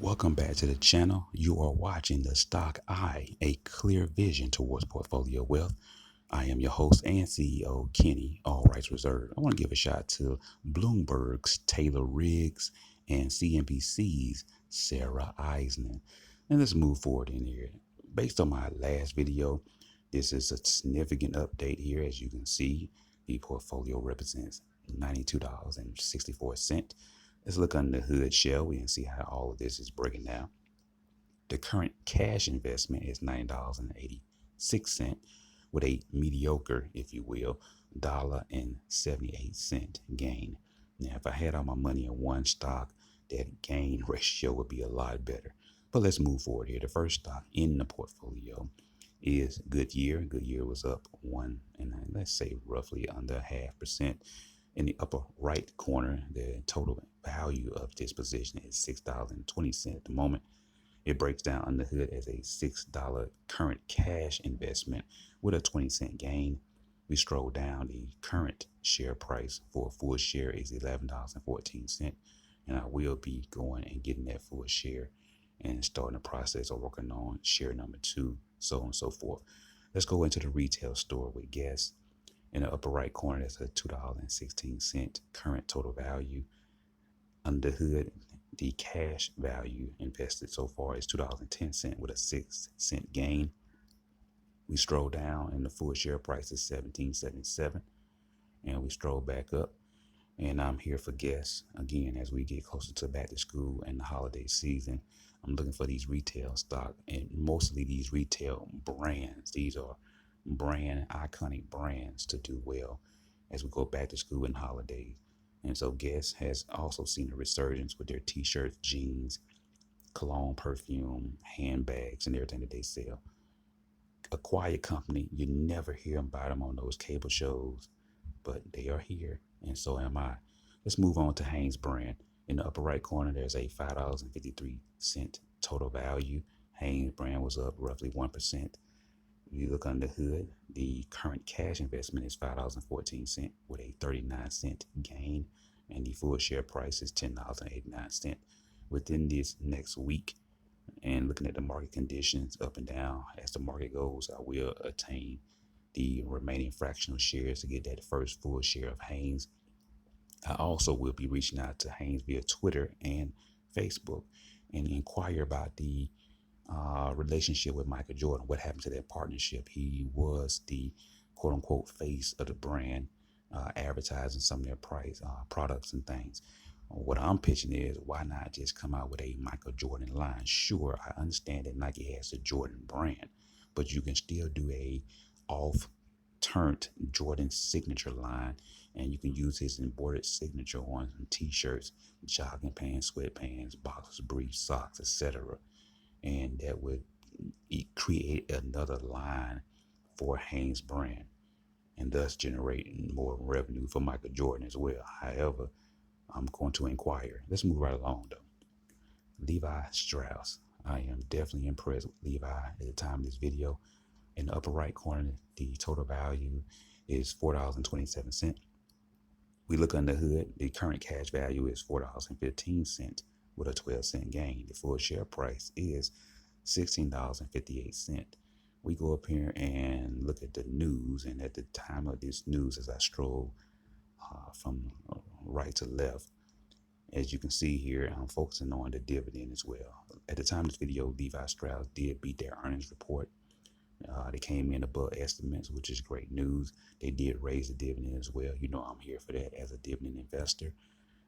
Welcome back to the channel. You are watching the Stock Eye, a clear vision towards portfolio wealth. I am your host and CEO, Kenny, all rights reserved. I want to give a shout out to Bloomberg's Taylor Riggs and CNBC's Sarah Eisen. And let's move forward in here. Based on my last video, this is a significant update here. As you can see, the portfolio represents $92.64. Let's look under the hood, shall we, and see how all of this is breaking down. The current cash investment is $9.86 with a mediocre, if you will, $1.78 gain. Now, if I had all my money in one stock, that gain ratio would be a lot better. But let's move forward here. The first stock in the portfolio is Goodyear. Goodyear was up let's say roughly under 0.5%. In the upper right corner, the total value of this position is $6.20 at the moment. It breaks down under the hood as a $6 current cash investment with a 20-cent gain. We scroll down, the current share price for a full share is $11.14. And I will be going and getting that full share and starting the process of working on share number 2, so on and so forth. Let's go into the retail store with Guess. In the upper right corner, that's a $2.16 current total value. Under the hood, the cash value invested so far is $2.10 with a 6-cent gain. We stroll down and the full share price is $17.77. And we stroll back up. And I'm here for Guess. Again, as we get closer to back to school and the holiday season, I'm looking for these retail stock and mostly these retail brands. These are iconic brands to do well as we go back to school and holidays. And so Guess has also seen a resurgence with their t-shirts, jeans, cologne, perfume, handbags, and everything that they sell. A quiet company, you never hear about them on those cable shows, but they are here, and so am I. Let's move on to Hanes brand. In the upper right corner, there's a $5.53 total value. Hanes brand was up roughly 1%. You look under the hood, the current cash investment is $5.14 with a 39-cent gain, and the full share price is $10.89. Within this next week, and looking at the market conditions up and down, as the market goes, I will attain the remaining fractional shares to get that first full share of Hanes. I also will be reaching out to Hanes via Twitter and Facebook and inquire about the relationship with Michael Jordan. What happened to that partnership? He was the quote unquote face of the brand, advertising some of their products and things. What I'm pitching is, why not just come out with a Michael Jordan line? Sure, I understand that Nike has the Jordan brand, but you can still do a off-turned Jordan signature line, and you can use his embroidered signature on some t-shirts, jogging pants, sweatpants, boxers, briefs, socks, etc. And that would create another line for Hanes brand and thus generate more revenue for Michael Jordan as well. However, I'm going to inquire. Let's move right along though. Levi Strauss. I am definitely impressed with Levi at the time of this video. In the upper right corner, the total value is $4.27. We look under the hood, the current cash value is $4.15 with a 12-cent gain. The full share price is $16.58. We go up here and look at the news, and at the time of this news, as I stroll from right to left, as you can see here, I'm focusing on the dividend as well. At the time of this video, Levi Strauss did beat their earnings report. They came in above estimates, which is great news. They did raise the dividend as well. You know I'm here for that as a dividend investor.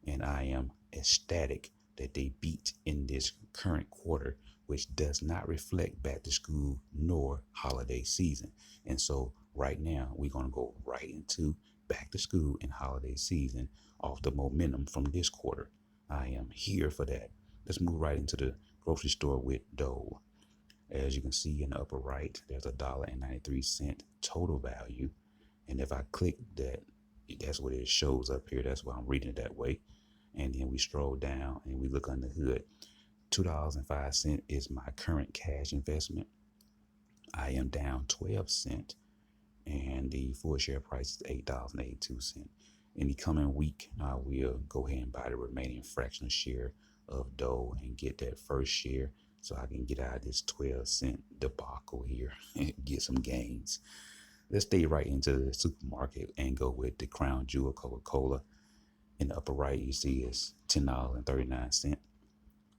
And I am ecstatic that they beat in this current quarter, which does not reflect back to school nor holiday season. And so right now, we're going to go right into back to school and holiday season off the momentum from this quarter. I am here for that. Let's move right into the grocery store with Dole. As you can see in the upper right, there's $1.93 total value. And if I click that, that's what it shows up here. That's why I'm reading it that way. And then we stroll down and we look under the hood. $2.05 is my current cash investment. I am down 12 cents, and the full share price is $8.82. In the coming week, I will go ahead and buy the remaining fractional share of dough and get that first share so I can get out of this 12-cent debacle here and get some gains. Let's stay right into the supermarket and go with the crown jewel Coca-Cola. In the upper right, you see it's $10.39.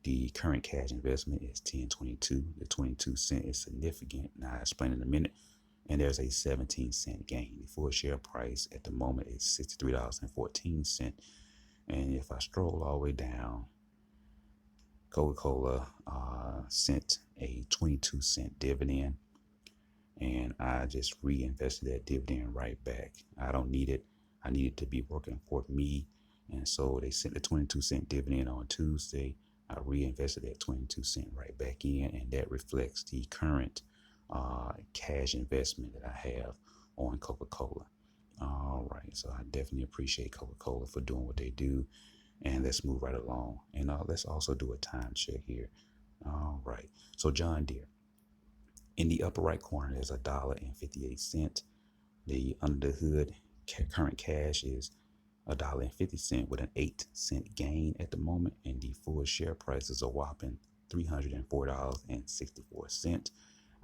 The current cash investment is $10.22. The 22 cent is significant. Now I'll explain in a minute. And there's a 17-cent gain. The full share price at the moment is $63.14. And if I scroll all the way down, Coca-Cola sent a 22-cent dividend, and I just reinvested that dividend right back. I don't need it. I need it to be working for me. And so they sent the 22-cent dividend on Tuesday. I reinvested that 22 cent right back in, and that reflects the current cash investment that I have on Coca-Cola. All right, so I definitely appreciate Coca-Cola for doing what they do. And let's move right along. And let's also do a time check here. All right, so John Deere. In the upper right corner, there's $1.58. The under the hood current cash is $1.50 with an 8-cent gain at the moment, and the full share price is a whopping $304.64.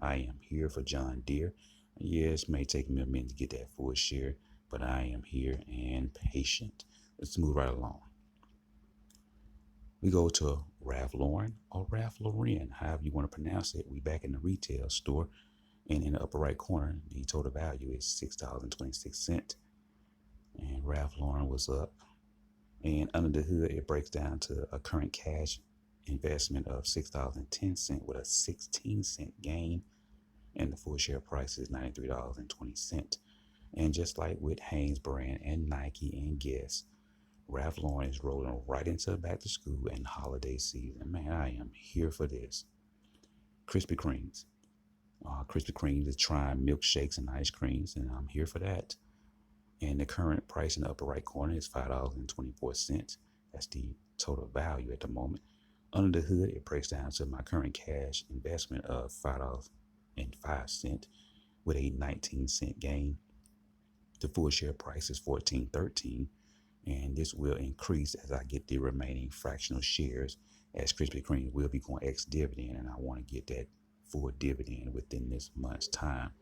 I am here for John Deere. Yes, it may take me a minute to get that full share, but I am here and patient. Let's move right along. We go to Ralph Lauren or Ralph Lauren, however you want to pronounce it. We back in the retail store, and in the upper right corner, the total value is $6.26. And Ralph Lauren was up. And under the hood, it breaks down to a current cash investment of $6.10 with a 16-cent gain. And the full share price is $93.20. And just like with Hanes brand and Nike and Guess, Ralph Lauren is rolling right into back to school and holiday season. Man, I am here for this. Krispy Kremes. Krispy Kreme is trying milkshakes and ice creams, and I'm here for that. And the current price in the upper right corner is $5.24. That's the total value at the moment. Under the hood, it breaks down to my current cash investment of $5.05 with a 19-cent gain. The full share price is $14.13, and this will increase as I get the remaining fractional shares, as Krispy Kreme will be going ex-dividend, and I want to get that full dividend within this month's time.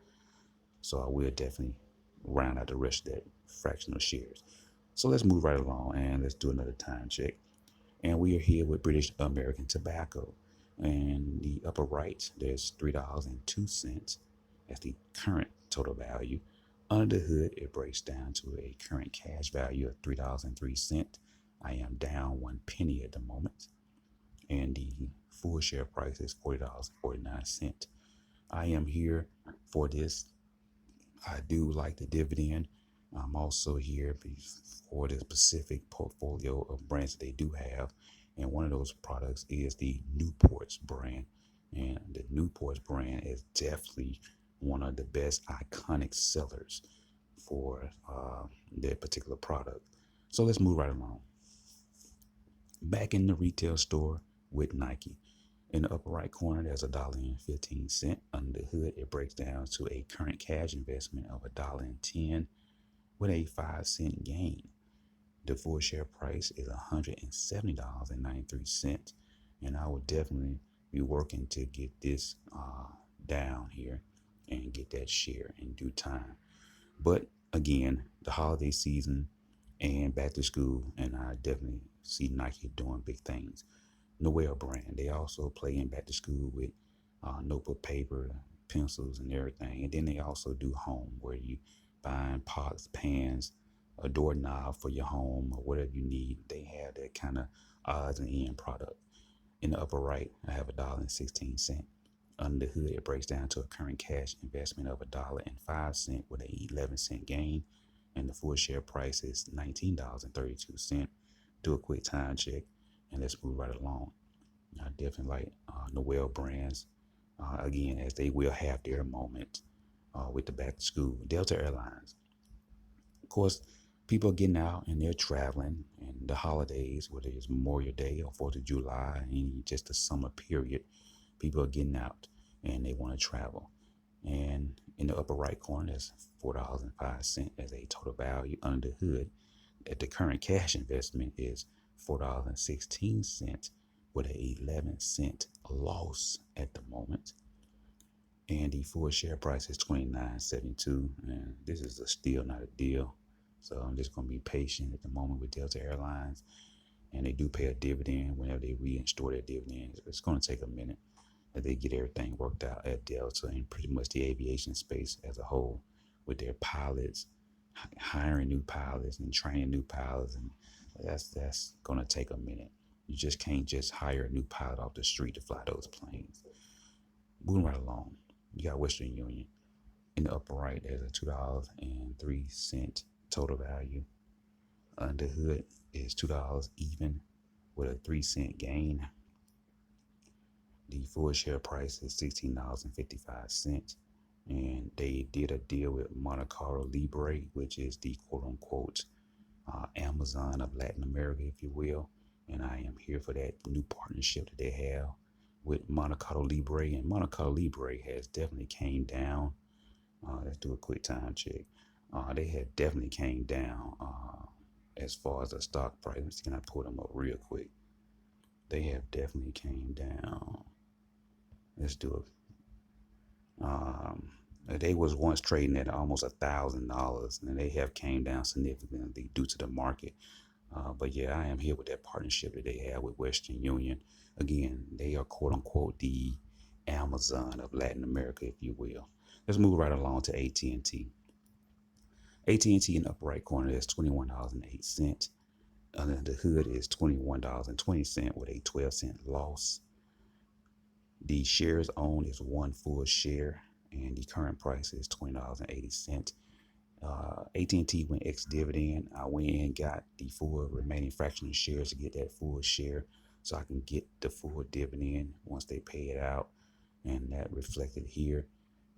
So I will definitely round out the rest of that fractional shares. So let's move right along and let's do another time check. And we are here with British American Tobacco. And the upper right, there's $3.02. That's the current total value. Under the hood, it breaks down to a current cash value of $3.03. I am down 1 penny at the moment. And the full share price is $40.49. I am here for this. I do like the dividend. I'm also here for the specific portfolio of brands that they do have. And one of those products is the Newport's brand. And the Newport's brand is definitely one of the best iconic sellers for their particular product. So let's move right along. Back in the retail store with Nike. In the upper right corner, there's $1.15. Under the hood, it breaks down to a current cash investment of $1.10 with a 5-cent gain. The full share price is $170.93, and I will definitely be working to get this down here and get that share in due time. But again, the holiday season and back to school, and I definitely see Nike doing big things. Noel brand, they also play in back to school with notebook paper, pencils, and everything. And then they also do home, where you buying pots, pans, a doorknob for your home, or whatever you need. They have that kind of odds and end product. In the upper right, I have $1.16. Under the hood, it breaks down to a current cash investment of $1.05 with an 11-cent gain, and the full share price is $19.32. Do a quick time check, and let's move right along. I definitely like Noel brands, again, as they will have their moment with the back to school. Delta Airlines. Of course, people are getting out and they're traveling, and the holidays, whether it's Memorial Day or 4th of July, and just the summer period, people are getting out and they want to travel. And in the upper right corner, there's $4.05 as a total value. Under the hood, at the current cash investment is $4.16 with a 11-cent loss at the moment. And the full share price is $29.72. And this is still not a deal. So I'm just going to be patient at the moment with Delta Airlines. And they do pay a dividend whenever they reinstore their dividends. It's going to take a minute that they get everything worked out at Delta and pretty much the aviation space as a whole, with their pilots, hiring new pilots and training new pilots. And that's going to take a minute. You just can't just hire a new pilot off the street to fly those planes. Moving right along, you got Western Union. In the upper right, there's a $2.03 total value. Under hood is $2 even with a 3-cent gain. The full share price is $16.55. And they did a deal with Mercado Libre, which is the quote unquote Amazon of Latin America, if you will. And I am here for that new partnership that they have with Mercado Libre. And Mercado Libre has definitely came down. Let's do a quick time check. They have definitely came down as far as the stock price. Let's see, can I pull them up real quick? They have definitely came down. Let's do it. They was once trading at almost $1,000, and they have came down significantly due to the market. But yeah, I am here with that partnership that they have with Western Union. Again, they are quote unquote the Amazon of Latin America, if you will. Let's move right along to AT&T. AT&T in the upper right corner is $21.08. Under the hood is $21.20 with a 12-cent loss. The shares owned is one full share, and the current price is $20.80. AT&T went ex-dividend. I went in and got the full remaining fractional shares to get that full share so I can get the full dividend once they pay it out. And that reflected here.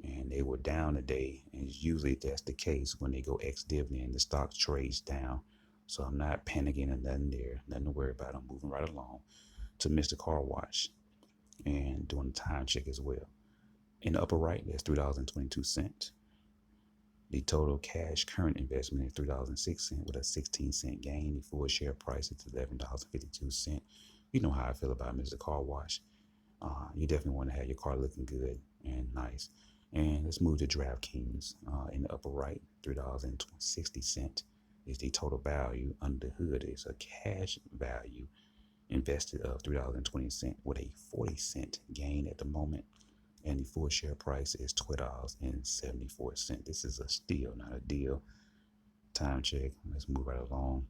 And they were down today. And usually that's the case when they go ex-dividend, the stock trades down. So I'm not panicking and nothing there. Nothing to worry about. I'm moving right along to Mr. Car Wash and doing the time check as well. In the upper right, there's $3.22. The total cash current investment is $3.06 with a 16-cent gain. The full share price is $11.52. You know how I feel about Mr. Car Wash. You definitely want to have your car looking good and nice. And let's move to DraftKings. In the upper right, $3.60 is the total value. Under the hood is a cash value invested of $3.20 with a 40-cent gain at the moment. And the full share price is $12.74. This is a steal, not a deal. Time check. Let's move right along.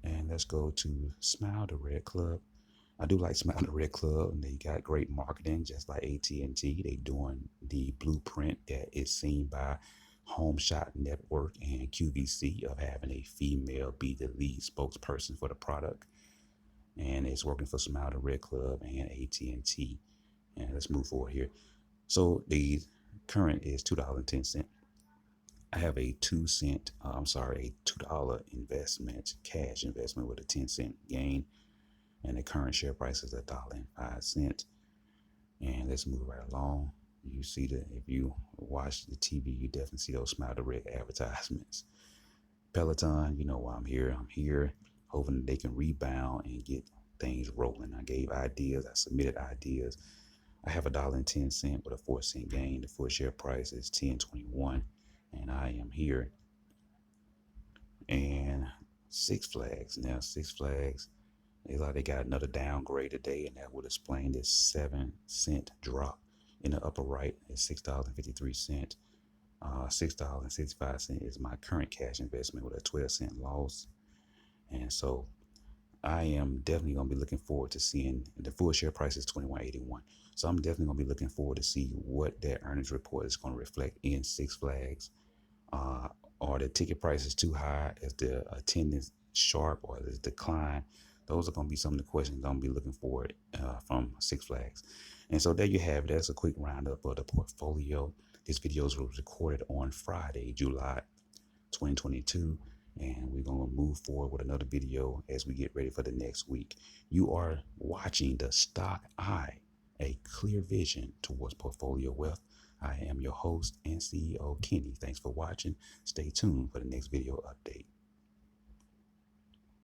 And let's go to Smile the Red Club. I do like Smile the Red Club, and they got great marketing, just like AT&T. They doing the blueprint that is seen by Home Shot Network and QVC of having a female be the lead spokesperson for the product. And it's working for Smile the Red Club and AT&T. And let's move forward here. So the current is $2.10. I have a $2 investment, cash investment with a 10-cent gain. And the current share price is $1.05. And let's move right along. You see that if you watch the TV, you definitely see those Smile the Red advertisements. Peloton, you know why I'm here. I'm here hoping that they can rebound and get things rolling. I gave ideas. I submitted ideas. I have $1.10 with a 4-cent gain. The full share price is $10.21, and I am here. And Six Flags. Now, Six Flags, they got another downgrade today, and that would explain this 7-cent drop. In the upper right is $6.53. $6.65 is my current cash investment with a 12-cent loss. And so I am definitely going to be looking forward to seeing the full share price is $21.81. So I'm definitely going to be looking forward to see what that earnings report is going to reflect in Six Flags. Are the ticket prices too high? Is the attendance sharp or is it decline? Those are going to be some of the questions I'm going to be looking for from Six Flags. And so there you have it. That's a quick roundup of the portfolio. This video was recorded on Friday, July 2022. And we're going to move forward with another video as we get ready for the next week. You are watching the Stock Eye, a clear vision towards portfolio wealth. I am your host and CEO, Kenny. Thanks for watching. Stay tuned for the next video update.